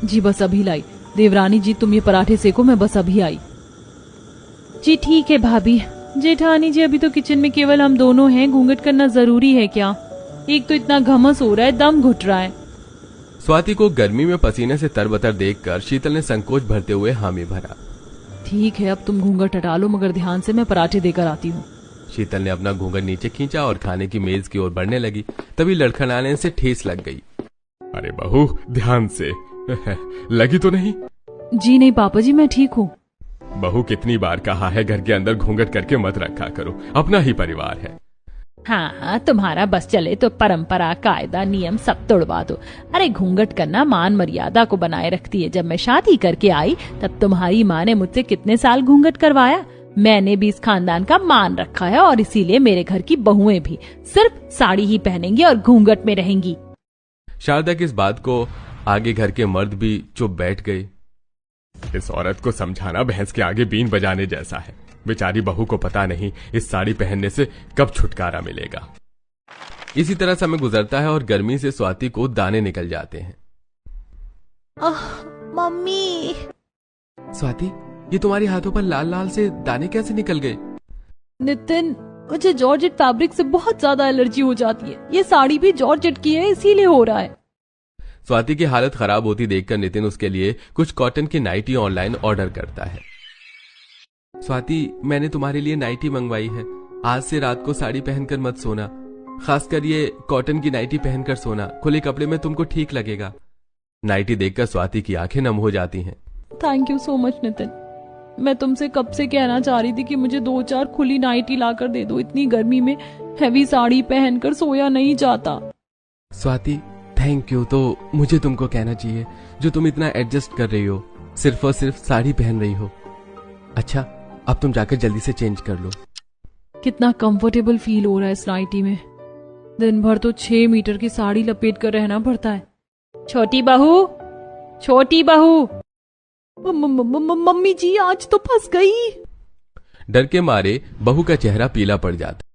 जी बस अभी लाई। देवरानी जी तुम ये पराठे सेको, मैं बस अभी आई। जी ठीक है भाभी। जेठानी जी अभी तो किचन में केवल हम दोनों हैं, घूंघट करना जरूरी है क्या? एक तो इतना घमस हो रहा है, दम घुट रहा है। स्वाति को गर्मी में पसीने से तरबतर देखकर शीतल ने संकोच भरते हुए हामी भरा। ठीक है अब तुम घूंघट हटा लो, मगर ध्यान से, मैं पराठे देकर आती हूँ। शीतल ने अपना घूंघट नीचे खींचा और खाने की मेज की ओर बढ़ने लगी। तभी लड़खड़ाने से ठेस लग गई। अरे बहू ध्यान से लगी तो नहीं? जी नहीं पापा जी, मैं ठीक हूँ। बहू कितनी बार कहा है घर के अंदर घूंघट करके मत रखा करो, अपना ही परिवार है। हाँ तुम्हारा बस चले तो परंपरा कायदा नियम सब तोड़वा दो। अरे घूंघट करना मान मर्यादा को बनाए रखती है। जब मैं शादी करके आई तब तुम्हारी माँ ने मुझसे कितने साल घूंघट करवाया। मैंने भी इस खानदान का मान रखा है और इसीलिए मेरे घर की बहुएं भी सिर्फ साड़ी ही पहनेंगी और घूंघट में रहेंगी। शारदा की इस बात को आगे घर के मर्द भी चुप बैठ गए। इस औरत को समझाना भैंस के आगे बीन बजाने जैसा है। बेचारी बहू को पता नहीं इस साड़ी पहनने से कब छुटकारा मिलेगा। इसी तरह समय गुजरता है और गर्मी से स्वाति को दाने निकल जाते हैं। मम्मी। स्वाति, ये तुम्हारे हाथों पर लाल लाल से दाने कैसे निकल गए? नितिन, मुझे जॉर्जेट फैब्रिक से बहुत ज्यादा एलर्जी हो जाती है। ये साड़ी भी जॉर्जेट की है, इसीलिए हो रहा है। स्वाति की हालत खराब होती देखकर नितिन उसके लिए कुछ कॉटन की नाइटी ऑनलाइन ऑर्डर करता है। स्वाति, मैंने तुम्हारे लिए नाइटी मंगवाई है। आज से रात को साड़ी पहनकर मत सोना, खासकर ये कॉटन की नाइटी पहनकर सोना। खुले कपड़े में तुमको ठीक लगेगा। नाइटी देखकर स्वाति की आंखें नम हो जाती हैं। Thank you so much Nitin. मैं तुमसे कब से कहना चाह रही थी कि मुझे 2-4 खुली नाइटी लाकर दे दो। इतनी गर्मी में हैवी साड़ी पहनकर सोया नहीं जाता। स्वाति थैंक यू तो मुझे तुमको कहना चाहिए, जो तुम इतना एडजस्ट कर रही हो, सिर्फ और सिर्फ साड़ी पहन रही हो। अच्छा अब तुम जाकर जल्दी से चेंज कर लो। कितना कंफर्टेबल फील हो रहा है इस नाइटी में। दिन भर तो 6 मीटर की साड़ी लपेट कर रहना पड़ता है। छोटी बहू, छोटी बहू। मम्मी जी आज तो फंस गई। डर के मारे बहू का चेहरा पीला पड़ जाता।